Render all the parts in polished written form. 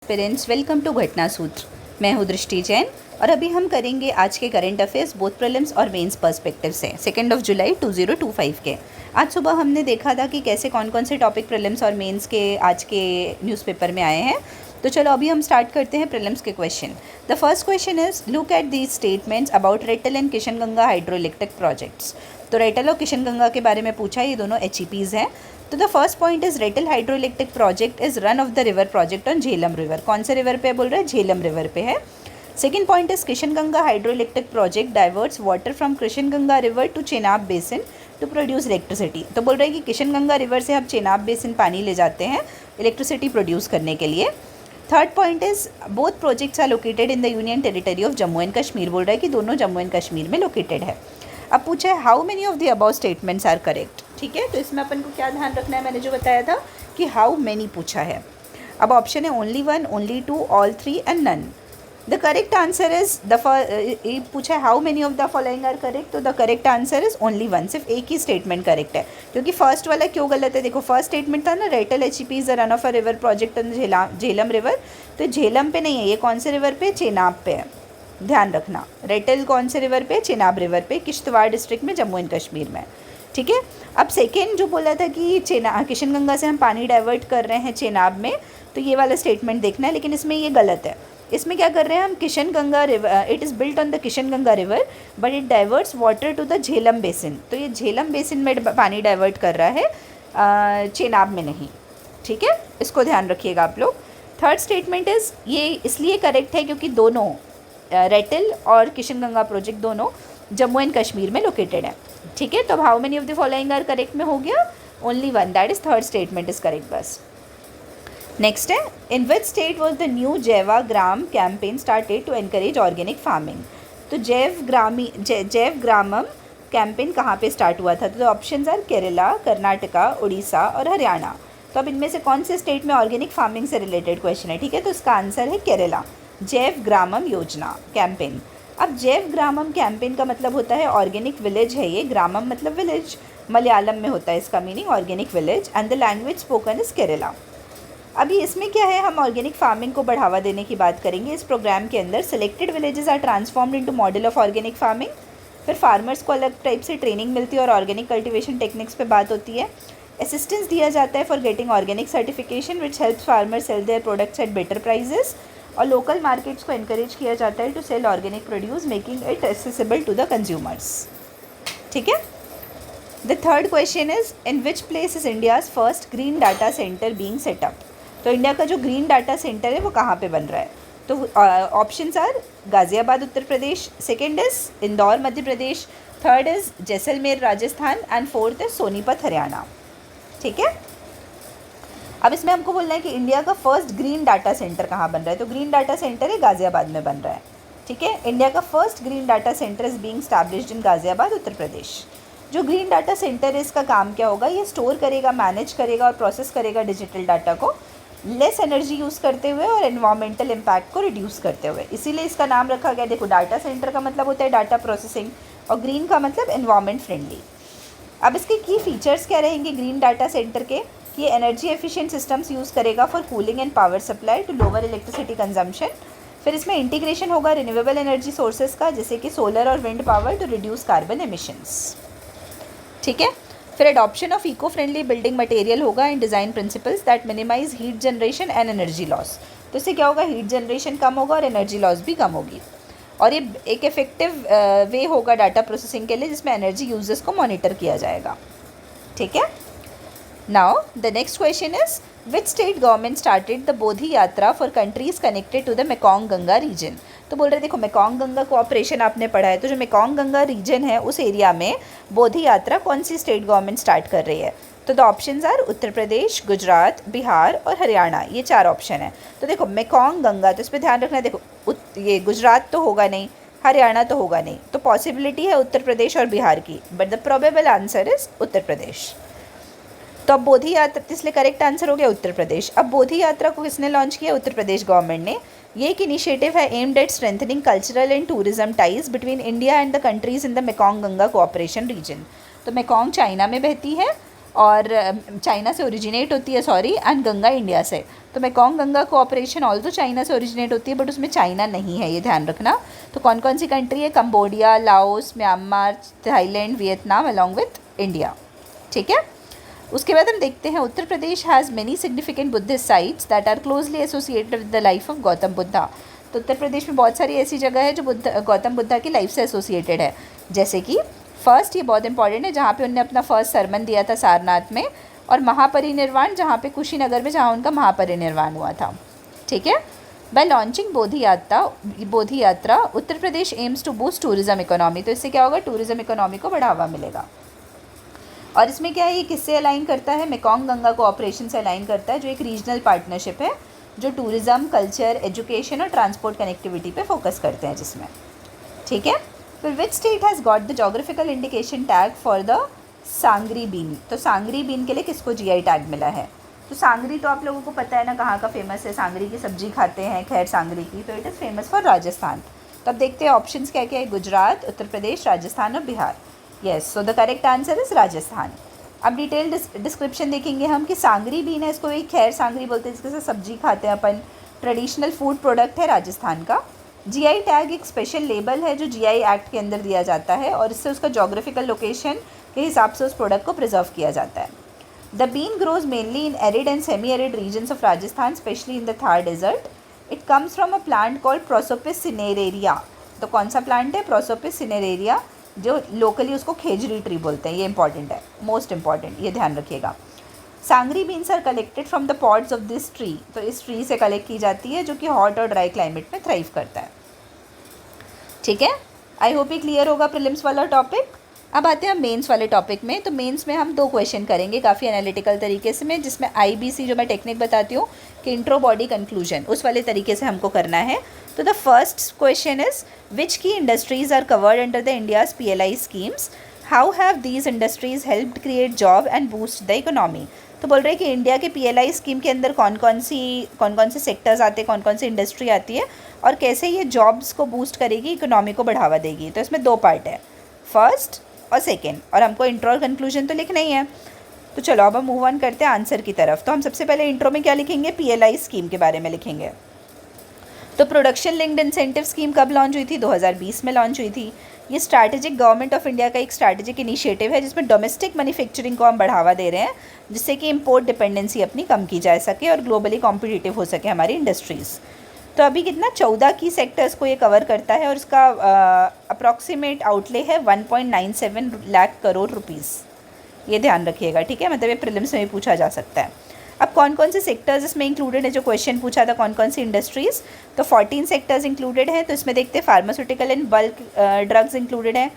Parents welcome to घटना सूत्र। मैं हूँ दृष्टि जैन और अभी हम करेंगे आज के करंट अफेयर्स बोथ प्रीलिम्स और मेंस पर्सपेक्टिव से 2 जुलाई 2025 के। आज सुबह हमने देखा था कि कैसे कौन कौन से टॉपिक प्रीलिम्स और मेंस के आज के न्यूज़पेपर में आए हैं। तो चलो अभी हम स्टार्ट करते हैं प्रीलिम्स के question. The first question is look at these statements about Ratle and Kishanganga hydro electric projects. तो रेटल और किशनगंगा के बारे में पूछा, ये दोनों HEPs हैं। तो the first point is Ratle hydro electric project is run of the river project on Jhelum river. कौन से रिवर पे बोल रहा है? झेलम रिवर पे है। Second point is Kishanganga hydro electric project diverts water from Kishanganga river to Chenab basin to produce electricity. तो बोल रहे हैं कि किशनगंगा रिवर से हम चेनाब बेसिन पानी ले जाते हैं इलेक्ट्रिसिटी प्रोड्यूस करने के लिए। Third point is both projects are located in the union territory of Jammu and Kashmir. बोल रहा है कि दोनों जम्मू एंड कश्मीर में लोकेटेड है। अब पूछा है how many of the above statements are correct. ठीक है, तो इसमें अपन को क्या ध्यान रखना है, मैंने जो बताया था कि हाउ मेनी पूछा है। अब ऑप्शन है only one, only two, all three and none. The correct answer is पूछा है how many of the following are correct. तो the correct answer is only one, सिर्फ एक ही स्टेटमेंट करेक्ट है। क्योंकि फर्स्ट वाला क्यों गलत है? देखो फर्स्ट स्टेटमेंट था ना Ratle HEP is the run of a river project on Jhelum river. तो झेलम पे नहीं है, ये कौन से रिवर पे? चेनाब पे है। ध्यान रखना, रेटल कौन से रिवर पे? चेनाब रिवर पे, किश्तवाड़ डिस्ट्रिक्ट में, जम्मू एंड कश्मीर में। ठीक है, अब सेकेंड जो बोला था कि किशनगंगा से हम पानी डाइवर्ट कर रहे हैं चेनाब में, तो ये वाला स्टेटमेंट देखना है। लेकिन इसमें ये गलत है। इसमें क्या कर रहे हैं हम? Kishanganga river, it is built on the Kishanganga river but it diverts water to the Jhelum basin. तो ये झेलम बेसिन में पानी डाइवर्ट कर रहा है, चेनाब में नहीं। ठीक है, इसको ध्यान रखिएगा आप लोग। थर्ड स्टेटमेंट इज़ ये इसलिए करेक्ट है क्योंकि दोनों रेटल और किशनगंगा प्रोजेक्ट दोनों जम्मू एंड कश्मीर में लोकेटेड है। ठीक है, तो how many of the following are correct में हो गया only one, that is third statement is correct बस। नेक्स्ट है in which state was the new Jaiva Gram campaign started to encourage organic farming. तो जैव ग्रामम कैंपेन कहाँ पे स्टार्ट हुआ था? तो ऑप्शंस आर केरला, कर्नाटका, उड़ीसा और हरियाणा। तो अब इनमें से कौन से स्टेट में ऑर्गेनिक फार्मिंग से रिलेटेड क्वेश्चन है? ठीक है, तो इसका आंसर है केरला, जैव ग्रामम योजना कैंपेन। अब जैव ग्रामम कैंपेन का मतलब होता है ऑर्गेनिक विलेज है ये, ग्रामम मतलब विलेज, मलयालम में होता है इसका meaning organic village, and the language spoken is Kerala. अभी इसमें क्या है, हम ऑर्गेनिक फार्मिंग को बढ़ावा देने की बात करेंगे। इस प्रोग्राम के अंदर selected villages are transformed into model of organic farming. फिर फार्मर्स को अलग टाइप से ट्रेनिंग मिलती है और ऑर्गेनिक कल्टिवेशन टेक्निक्स पे बात होती है। असिस्टेंस दिया जाता है for getting organic certification which helps farmers sell their products at better prices. और लोकल मार्केट्स को एनकरेज किया जाता है to sell organic produce, making it accessible to the consumers. ठीक है, the third question is in which place is India's first green data center being set up. तो India का जो ग्रीन डाटा सेंटर है वो कहाँ पे बन रहा है? तो options are Ghaziabad Uttar Pradesh, second is Indore Madhya Pradesh, third is Jaisalmer Rajasthan and fourth is Sonipat Haryana. ठीक है, अब इसमें हमको बोलना है कि इंडिया का फर्स्ट ग्रीन डाटा सेंटर कहाँ बन रहा है। तो ग्रीन डाटा सेंटर है गाज़ियाबाद में बन रहा है। ठीक है, इंडिया का first green data centre is being established in Ghaziabad Uttar Pradesh. जो ग्रीन डाटा सेंटर है इसका काम क्या होगा? ये स्टोर करेगा, मैनेज करेगा और प्रोसेस करेगा डिजिटल डाटा को लेस एनर्जी यूज़ करते हुए और एनवायरमेंटल इम्पैक्ट को रिड्यूस करते हुए, इसीलिए इसका नाम रखा गया। देखो डाटा सेंटर का मतलब होता है डाटा प्रोसेसिंग और ग्रीन का मतलब एनवायरमेंट फ्रेंडली। अब इसके की फीचर्स क्या रहेंगे ग्रीन डाटा सेंटर के? कि एनर्जी एफिशिएंट सिस्टम्स यूज़ करेगा for cooling and power supply to lower electricity consumption. फिर इसमें इंटीग्रेशन होगा रिन्यूएबल एनर्जी सोर्सेज का, जैसे कि सोलर और wind power to reduce carbon emissions. ठीक है, फिर adoption of eco friendly building material होगा in design principles that minimise heat generation and energy loss. तो इससे क्या होगा? हीट जनरेशन कम होगा और एनर्जी लॉस भी कम होगी। और ये एक इफेक्टिव वे होगा डाटा प्रोसेसिंग के लिए जिसमें एनर्जी यूजेस को मॉनिटर किया जाएगा। ठीक है, now the next question is which state government started the Bodhi Yatra for countries connected to the Mekong Ganga region. तो बोल रहे देखो मेकोंग गंगा कोऑपरेशन आपने पढ़ा है, तो जो मेकोंग गंगा रीजन है उस एरिया में बोधि यात्रा कौन सी स्टेट गवर्नमेंट स्टार्ट कर रही है? तो the options are Uttar Pradesh, Gujarat, Bihar और हरियाणा, ये चार ऑप्शन है। तो देखो मेकोंग गंगा, तो इस पर ध्यान रखना है। देखो ये गुजरात तो होगा नहीं, हरियाणा तो होगा नहीं, तो पॉसिबिलिटी है उत्तर प्रदेश और बिहार की, but the probable answer is Uttar Pradesh. तो अब बोधि यात्रा, इसलिए करेक्ट आंसर हो गया उत्तर प्रदेश। अब बोधि यात्रा को किसने लॉन्च किया? उत्तर प्रदेश गवर्नमेंट ने। ये एक इनिशिएटिव है aimed at strengthening cultural and tourism ties between India and the countries in the Mekong Ganga cooperation region. तो मेकोंग चाइना में बहती है और चाइना से ओरिजिनेट होती है, सॉरी, एंड गंगा इंडिया से। तो Mekong Ganga cooperation also China से ओरिजिनेट होती है, बट उसमें चाइना नहीं है, ये ध्यान रखना। तो कौन कौन सी कंट्री है? Cambodia, Laos, Myanmar, Thailand, Vietnam along with India. ठीक है। उसके बाद हम देखते हैं Uttar Pradesh has many significant Buddhist sites that are closely associated with the life of Gautam Buddha. तो उत्तर प्रदेश में बहुत सारी ऐसी जगह है जो गौतम बुद्धा की लाइफ से एसोसिएटेड है। जैसे कि फर्स्ट, ये बहुत इंपॉर्टेंट है, जहाँ पे उन्होंने अपना फर्स्ट सरमन दिया था सारनाथ में, और महापरिनिर्वाण जहाँ पे कुशीनगर में, जहाँ उनका महापरिनिर्वाण हुआ था। ठीक है। Bye launching Bodhi Yatra Uttar Pradesh aims to boost tourism economy. तो इससे क्या होगा? टूरिज्म इकोनॉमी को बढ़ावा मिलेगा। और इसमें क्या है, ये किससे अलाइन करता है? मेकोंग गंगा कोऑपरेशन से अलाइन करता है, जो एक रीजनल पार्टनरशिप है जो टूरिज्म, कल्चर, एजुकेशन और ट्रांसपोर्ट कनेक्टिविटी पे फोकस करते हैं जिसमें। ठीक है। फिर which state has got the geographical indication tag for the sangri bean. तो सांगरी बीन के लिए किसको जीआई टैग मिला है? तो सांगरी तो आप लोगों को पता है ना कहाँ का फेमस है, सांगरी की सब्जी खाते हैं, खैर सांगरी की। तो it is famous for Rajasthan. तो अब देखते हैं ऑप्शंस क्या क्या है। गुजरात, उत्तर प्रदेश, राजस्थान और Bihar. Yes, so the correct answer is Rajasthan. अब डिटेल डिस्क्रिप्शन देखेंगे हम कि सांगरी बीन है, इसको एक खैर सांगरी बोलते हैं, जिसके साथ सब्जी खाते हैं अपन। ट्रेडिशनल फूड प्रोडक्ट है राजस्थान का। जीआई टैग एक स्पेशल लेबल है जो जीआई एक्ट के अंदर दिया जाता है, और इससे उसका जोग्राफिकल लोकेशन के हिसाब से उस प्रोडक्ट को प्रिजर्व किया जाता है। The bean grows mainly in arid and semi arid regions of Rajasthan, especially in the Thar desert. It comes from a plant called prosopis cineraria. तो कौन सा प्लांट है? प्रोसोपिस सिनेरेरिया, जो लोकली उसको खेजड़ी ट्री बोलते हैं। ये इंपॉर्टेंट है, मोस्ट इंपॉर्टेंट, ये ध्यान रखिएगा। Sangri beans are collected from the pods of this tree. तो इस ट्री से कलेक्ट की जाती है, जो कि हॉट और ड्राई क्लाइमेट में थ्राइव करता है। ठीक है। आई होप ये क्लियर होगा प्रीलिम्स वाला टॉपिक। अब आते हैं मेंस वाले टॉपिक में। तो मेंस में हम 2 क्वेश्चन करेंगे काफ़ी एनालिटिकल तरीके से, जिसमें IBC जो मैं टेक्निक बताती हूँ कि इंट्रो, बॉडी, कंक्लूजन, उस वाले तरीके से हमको करना है। तो the first question is which की industries are covered under the India's PLI schemes, how have these industries helped create job and boost the economy. तो बोल रहे हैं कि इंडिया के PLI स्कीम के अंदर कौन कौन से सेक्टर्स आते हैं, कौन कौन सी इंडस्ट्री आती है, और कैसे ये जॉब्स को बूस्ट करेगी, इकोनॉमी को बढ़ावा देगी। तो इसमें 2 पार्ट है, फर्स्ट और सेकेंड, और हमको इंट्रो और कंक्लूजन तो लिखना ही है। तो चलो अब हम मूव ऑन करते हैं आंसर की तरफ। तो हम सबसे पहले इंट्रो में क्या लिखेंगे? PLI स्कीम के बारे में लिखेंगे। तो प्रोडक्शन लिंक्ड इंसेंटिव स्कीम कब लॉन्च हुई थी? 2020 में लॉन्च हुई थी। ये स्ट्रैटेजिक गवर्नमेंट ऑफ इंडिया का एक स्ट्रैटेजिक इनिशिएटिव है, जिसमें डोमेस्टिक मैन्युफैक्चरिंग को हम बढ़ावा दे रहे हैं, जिससे कि इंपोर्ट डिपेंडेंसी अपनी कम की जा सके और ग्लोबली कॉम्पिटिटिव हो सके हमारी इंडस्ट्रीज़। तो अभी कितना 14 की सेक्टर्स को ये कवर करता है, और इसका अप्रॉक्सीमेट आउटले है 1.97 लाख करोड़ रुपीज़। ये ध्यान रखिएगा। ठीक है, मतलब ये प्रीलिम्स में भी पूछा जा सकता है। अब कौन कौन से सेक्टर्स इसमें इंक्लूडेड है, जो क्वेश्चन पूछा था कौन कौन सी इंडस्ट्रीज़, तो 14 सेक्टर्स इंक्लूडेड हैं। तो इसमें देखते हैं pharmaceutical and bulk drugs included हैं,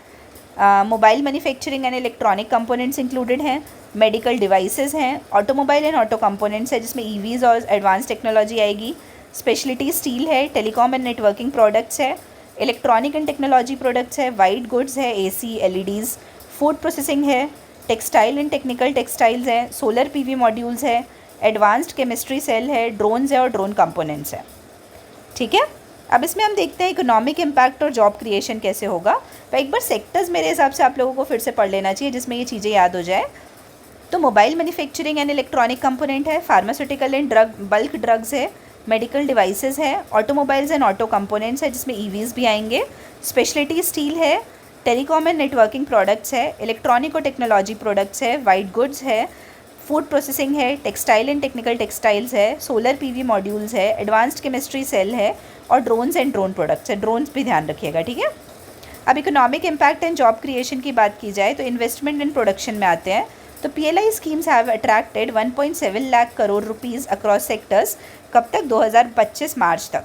mobile manufacturing and electronic components included हैं, मेडिकल डिवाइसेस हैं, ऑटोमोबाइल एंड ऑटो कंपोनेंट्स है, जिसमें EVs और एडवांस टेक्नोलॉजी आएगी, स्पेशलिटी स्टील है, टेलीकॉम एंड नेटवर्किंग प्रोडक्ट्स है, इलेक्ट्रॉनिक एंड टेक्नोलॉजी प्रोडक्ट्स है, वाइट गुड्स है, AC, LEDs, फूड प्रोसेसिंग है, टेक्सटाइल एंड टेक्निकल टेक्सटाइल्स है, सोलर PV मॉड्यूल्स है, एडवांस्ड केमिस्ट्री सेल है, ड्रोन्स है और ड्रोन कंपोनेंट्स है। ठीक है। अब इसमें हम देखते हैं इकोनॉमिक इम्पैक्ट और जॉब क्रिएशन कैसे होगा। तो एक बार सेक्टर्स मेरे हिसाब से आप लोगों को फिर से पढ़ लेना चाहिए, जिसमें ये चीज़ें याद हो जाए। तो mobile manufacturing and electronic component है, फार्मास्यूटिकल एंड बल्क ड्रग्स है, मेडिकल डिवाइसेस है, ऑटोमोबाइल्स एंड ऑटो कंपोनेंट्स है, जिसमें EVs भी आएंगे, स्पेशलिटी स्टील है, टेलीकॉम एंड नेटवर्किंग प्रोडक्ट्स है, इलेक्ट्रॉनिक और टेक्नोलॉजी प्रोडक्ट्स है, वाइट गुड्स है, फूड प्रोसेसिंग है, टेक्सटाइल एंड टेक्निकल टेक्सटाइल्स है, सोलर PV मॉड्यूल्स है, एडवांस्ड केमिस्ट्री सेल है, और ड्रोन्स एंड ड्रोन प्रोडक्ट्स है। ड्रोन्स भी ध्यान रखिएगा। ठीक है। अब economic impact and job creation की बात की जाए तो इन्वेस्टमेंट एंड प्रोडक्शन में आते हैं। तो PLI schemes have attracted 1.7 lakh crore rupees across sectors. कब तक? 2025 मार्च तक।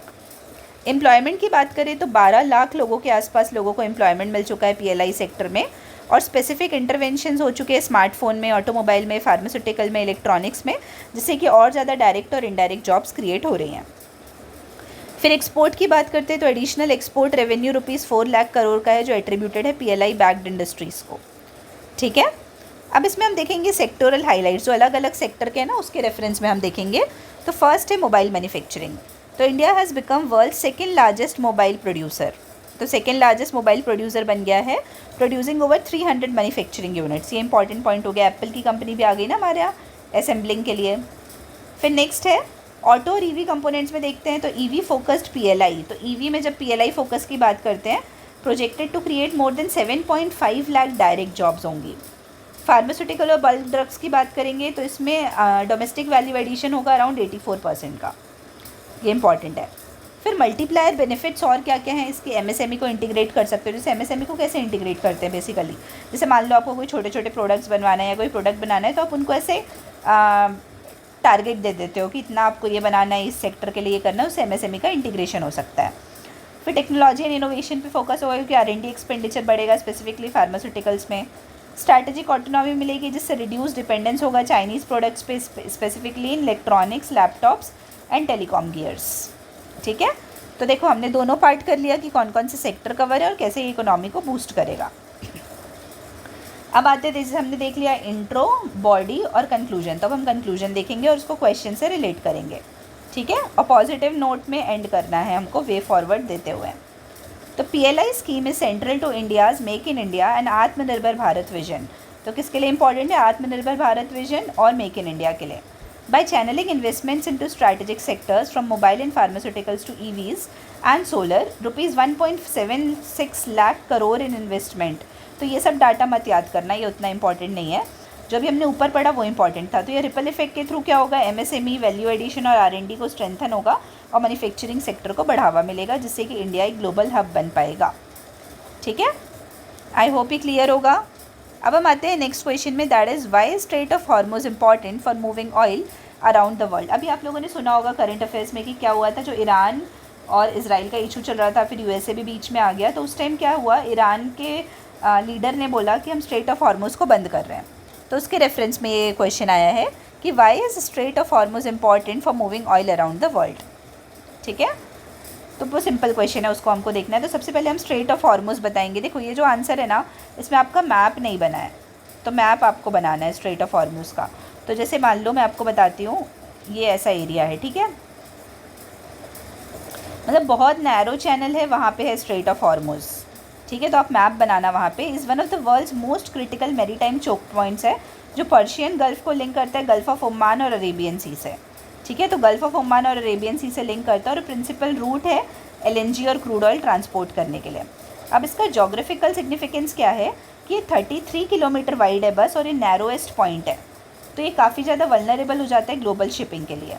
एम्प्लॉयमेंट की बात करें तो 12 लाख लोगों के आसपास लोगों को एम्प्लॉयमेंट मिल चुका है PLI सेक्टर में, और स्पेसिफिक इंटरवेंशंस हो चुके हैं स्मार्टफोन में, ऑटोमोबाइल में, फार्मास्यूटिकल में, इलेक्ट्रॉनिक्स में, जिससे कि और ज़्यादा डायरेक्ट और इनडायरेक्ट जॉब्स क्रिएट हो रही हैं। फिर एक्सपोर्ट की बात करते हैं तो additional export revenue ₹4 lakh crore का है, जो एट्रीब्यूटेड है PLI बैक्ड इंडस्ट्रीज़ को। ठीक है। अब इसमें हम देखेंगे सेक्टोरल हाईलाइट्स, जो अलग अलग सेक्टर के हैं ना, उसके रेफरेंस में हम देखेंगे। तो फर्स्ट है मोबाइल मैन्युफैक्चरिंग। तो India has become world second largest mobile producer. तो सेकेंड लार्जेस्ट मोबाइल प्रोड्यूसर बन गया है, प्रोड्यूसिंग ओवर 300 मैन्युफैक्चरिंग यूनिट्स। ये इंपॉर्टेंट पॉइंट हो गया, एप्पल की कंपनी भी आ गई ना हमारे यहाँ असेंबलिंग के लिए। फिर नेक्स्ट है ऑटो और ईवी कंपोनेंट्स में देखते हैं, तो ईवी फोकस्ड पीएलआई। तो ईवी में जब पीएलआई फोकस की बात करते हैं, projected to create more than 7.5 lakh direct jobs होंगी। फार्मास्यूटिकल और बल्क ड्रग्स की बात करेंगे तो इसमें डोमेस्टिक वैल्यू एडिशन होगा अराउंड 84% का, ये इंपॉर्टेंट है। फिर मल्टीप्लायर बेनिफिट्स और क्या क्या हैं इसके, एमएसएमई को इंटीग्रेट कर सकते हो। जैसे एमएसएमई को कैसे इंटीग्रेट करते हैं बेसिकली, जैसे मान लो आपको कोई छोटे छोटे प्रोडक्ट्स बनवाना है या कोई प्रोडक्ट बनाना है, तो आप उनको ऐसे टारगेट दे देते हो कि इतना आपको ये बनाना है, इस सेक्टर के लिए करना है, उससे एमएसएमई का इंटीग्रेशन हो सकता है। फिर टेक्नोलॉजी एंड इनोवेशन पे फोकस होगा क्योंकि R&D एक्सपेंडिचर बढ़ेगा स्पेसिफिकली फार्मास्यूटिकल्स में। स्ट्रैटेजिक ऑटोनॉमी मिलेगी जिससे रिड्यूस डिपेंडेंस होगा चाइनीज़ प्रोडक्ट्स पे, specifically in electronics, laptops and telecom gears. ठीक है, तो देखो हमने दोनों पार्ट कर लिया कि कौन कौन से सेक्टर कवर है और कैसे इकोनॉमी को बूस्ट करेगा। अब आते हैं, जैसे हमने देख लिया इंट्रो, बॉडी और कंक्लूजन, तो अब हम कंक्लूजन देखेंगे और उसको क्वेश्चन से रिलेट करेंगे। ठीक है, और पॉजिटिव नोट में एंड करना है हमको वे फॉरवर्ड देते हुए। तो PLI scheme is central to India's make in India and Atmanirbhar Bharat vision. तो किसके लिए इंपॉर्टेंट है, आत्मनिर्भर भारत विजन और मेक इन इंडिया के लिए। By channelling investments into strategic sectors from mobile and pharmaceuticals to EVs and solar, ₹1.76 lakh crore in investment. तो ये सब डाटा मत याद करना, ये उतना इंपॉर्टेंट नहीं है, जो भी हमने ऊपर पढ़ा वो इंपॉर्टेंट था। तो ये रिपल इफेक्ट के थ्रू क्या होगा, एमएसएमई, वैल्यू एडिशन और R&D को स्ट्रेंथन होगा और मैन्युफैक्चरिंग सेक्टर को बढ़ावा मिलेगा, जिससे कि इंडिया एक ग्लोबल हब बन पाएगा। ठीक है, आई होप ये क्लियर होगा। अब हम आते हैं नेक्स्ट क्वेश्चन में, that is why straight of Hormuz important for moving oil around the world. अभी आप लोगों ने सुना होगा करंट अफेयर्स में कि क्या हुआ था, जो ईरान और इजराइल का इशू चल रहा था, फिर यूएसए भी बीच में आ गया। तो उस टाइम क्या हुआ, ईरान के लीडर ने बोला कि हम स्ट्रेट ऑफ हॉर्मुज को बंद कर रहे हैं। तो उसके रेफरेंस में ये क्वेश्चन आया है कि why is strait of Hormuz important for moving oil around the world. ठीक है, तो वो सिंपल क्वेश्चन है, उसको हमको देखना है। तो सबसे पहले हम स्ट्रेट ऑफ हॉर्मुज बताएंगे। देखो ये जो आंसर है ना, इसमें आपका मैप नहीं बना है, तो मैप आपको बनाना है स्ट्रेट ऑफ हॉर्मुज का। तो जैसे मान लो मैं आपको बताती हूँ, ये ऐसा एरिया है, ठीक है, मतलब बहुत नैरो चैनल है, वहाँ पे है स्ट्रेट ऑफ हॉर्मुज। ठीक है, तो आप मैप बनाना वहाँ पे। Is one of the world's most critical maritime choke points है, जो पर्शियन गल्फ को लिंक करता है गल्फ ऑफ ओमान और अरेबियन सी से। ठीक है, तो गल्फ ऑफ ओमान और अरेबियन सी से लिंक करता है और प्रिंसिपल रूट है LNG और क्रूड ऑयल ट्रांसपोर्ट करने के लिए। अब इसका जोग्राफिकल सिग्निफिकेंस क्या है कि ये 33 किलोमीटर वाइड है बस, और ये नैरोएस्ट पॉइंट है, तो ये काफ़ी ज़्यादा वल्नरेबल हो जाता है ग्लोबल शिपिंग के लिए।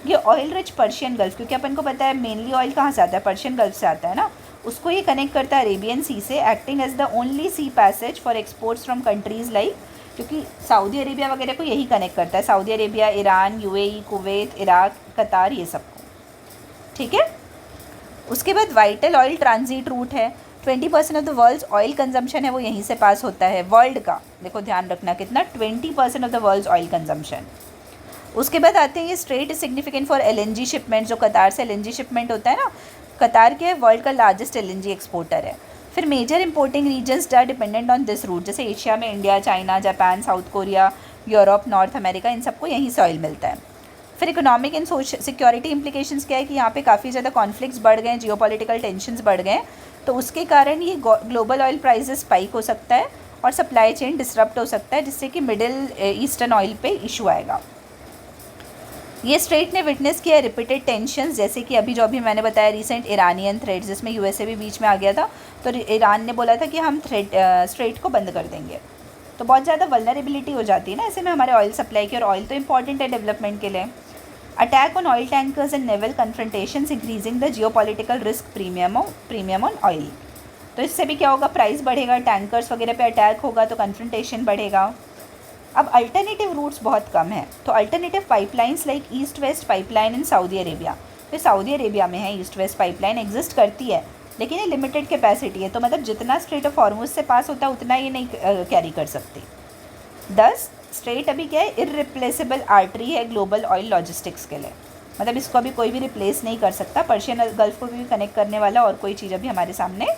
ये ऑयल रिच पर्शियन गल्फ, क्योंकि अपन को पता है मेनली ऑयल कहाँ से आता है, पर्शियन गल्फ से आता है ना, उसको ये कनेक्ट करता है अरेबियन सी से, acting as the only sea passage for exports from countries like, क्योंकि सऊदी अरेबिया वगैरह को यही कनेक्ट करता है, Saudi Arabia, Iran, UAE, Kuwait, Iraq, Qatar, ये सबको। ठीक है, उसके बाद वाइटल ऑयल ट्रांजिट रूट है, 20% of the world's oil consumption है वो यहीं से पास होता है वर्ल्ड का। देखो ध्यान रखना कितना, 20% of the world's oil consumption. उसके बाद आते हैं ये strait is significant for LNG shipment, जो कतार से LNG शिपमेंट होता है ना, कतार के वर्ल्ड का लार्जेस्ट LNG एक्सपोर्टर है। फिर major importing regions are dependent on this route, जैसे एशिया में India, China, Japan, South Korea, Europe, North America, इन सबको यहीं से ऑयल मिलता है। फिर इकोनॉमिक एंड सिक्योरिटी इंप्लीकेशंस क्या है कि यहाँ पे काफ़ी ज़्यादा कॉन्फ्लिक्ट्स बढ़ गए, जियोपॉलिटिकल टेंशंस बढ़ गए, तो उसके कारण ये ग्लोबल ऑयल प्राइसेस स्पाइक हो सकता है और सप्लाई चेन डिसरप्ट हो सकता है, जिससे कि मिडिल ईस्टर्न ऑयल पे इशू आएगा। ये स्ट्रेट ने विटनेस किया रिपीटेड टेंशंस, जैसे कि अभी जो अभी मैंने बताया रिसेंट ईरानियन थ्रेड, जिसमें USA भी बीच में आ गया था, तो ईरान ने बोला था कि हम स्ट्रेट को बंद कर देंगे, तो बहुत ज़्यादा वल्नरेबिलिटी हो जाती है ना ऐसे में हमारे ऑयल सप्लाई की, और ऑयल तो इंपॉर्टेंट है डेवलपमेंट के लिए। Attack on oil tankers and naval confrontations increasing the geopolitical risk premium on oil, तो इससे भी क्या होगा, प्राइस बढ़ेगा, टैंकर्स वगैरह पे अटैक होगा तो कन्फ्रंटेशन बढ़ेगा। अब अल्टरनेटिव रूट्स बहुत कम हैं, तो alternative pipelines like east west pipeline in Saudi Arabia, तो सऊदी अरेबिया में है ईस्ट वेस्ट पाइपलाइन, एग्जिस्ट करती है, लेकिन ये लिमिटेड कैपेसिटी है, तो मतलब जितना स्ट्रेट ऑफ हॉर्मुज से पास होता है उतना ये नहीं कैरी कर सकती। 10 स्ट्रेट अभी क्या है, इररिप्लेसेबल आर्टरी है ग्लोबल ऑयल लॉजिस्टिक्स के लिए, मतलब इसको अभी कोई भी रिप्लेस नहीं कर सकता, पर्शियन गल्फ को भी कनेक्ट करने वाला और कोई चीज़ अभी हमारे सामने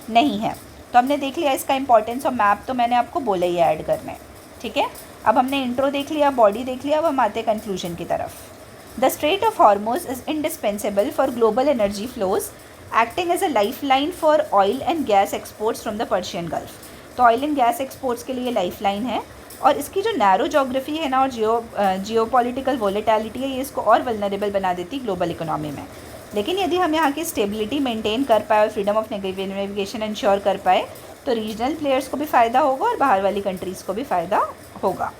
नहीं है। तो हमने देख लिया इसका इंपॉर्टेंस, और मैप तो मैंने आपको बोला ही ऐड करने। ठीक है, अब हमने इंट्रो देख लिया, बॉडी देख लिया, अब हम आते हैं कंक्लूजन की तरफ। The strait of Hormuz is indispensable for global energy flows acting as a lifeline for oil and gas exports from the Persian gulf. तो ऑयल एंड गैस एक्सपोर्ट्स के लिए लाइफ लाइन है, और इसकी जो narrow geography है ना और जियोपॉलिटिकल वोलेटिलिटी है, ये इसको और वल्नरेबल बना देती ग्लोबल इकोनॉमी में। लेकिन यदि हम यहाँ की स्टेबिलिटी मेंटेन कर पाए और फ्रीडम ऑफ नेविगेशन इंश्योर कर पाए तो रीजनल प्लेयर्स को भी फ़ायदा होगा और बाहर वाली कंट्रीज़ को भी फ़ायदा होगा।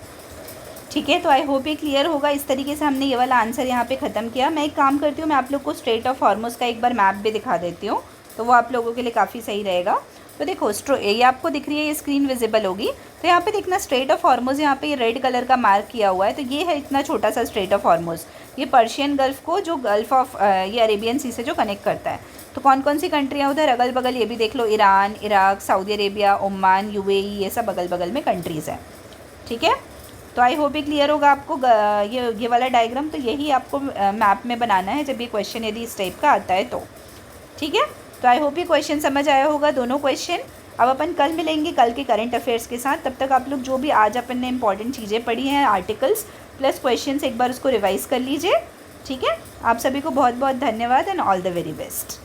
ठीक है, तो आई होप ये क्लियर होगा। इस तरीके से हमने ये वाला आंसर यहाँ पे ख़त्म किया। मैं एक काम करती हूँ, मैं आप लोग को स्ट्रेट ऑफ हॉर्मोज का एक बार मैप भी दिखा देती हूँ, तो वो आप लोगों के लिए काफ़ी सही रहेगा। तो देखो ये आपको दिख रही है, ये स्क्रीन विजिबल होगी। तो यहाँ पे देखना स्ट्रेट ऑफ हॉर्मोज, यहाँ पे ये रेड कलर का मार्क किया हुआ है, तो ये है इतना छोटा सा स्ट्रेट ऑफ हॉर्मोज। ये पर्शियन गल्फ़ को जो गल्फ़ ऑफ ये अरेबियन सी से जो कनेक्ट करता है। तो कौन कौन सी कंट्रियाँ उधर अगल बगल, ये भी देख लो, Iran, Iraq, Saudi Arabia, Oman, UAE, ये सब अगल बगल में कंट्रीज़ हैं। ठीक है, तो आई होप ये क्लियर होगा आपको। ये वाला डायग्राम तो यही आपको मैप में बनाना है जब ये क्वेश्चन यदि इस टाइप का आता है तो। ठीक है, तो आई होप ये क्वेश्चन समझ आया होगा, दोनों क्वेश्चन। अब अपन कल मिलेंगे कल के करंट अफेयर्स के साथ। तब तक आप लोग जो भी आज अपन ने इंपॉर्टेंट चीज़ें पढ़ी हैं, आर्टिकल्स प्लस क्वेश्चंस, एक बार उसको रिवाइज़ कर लीजिए। ठीक है, आप सभी को बहुत बहुत धन्यवाद and all the very best.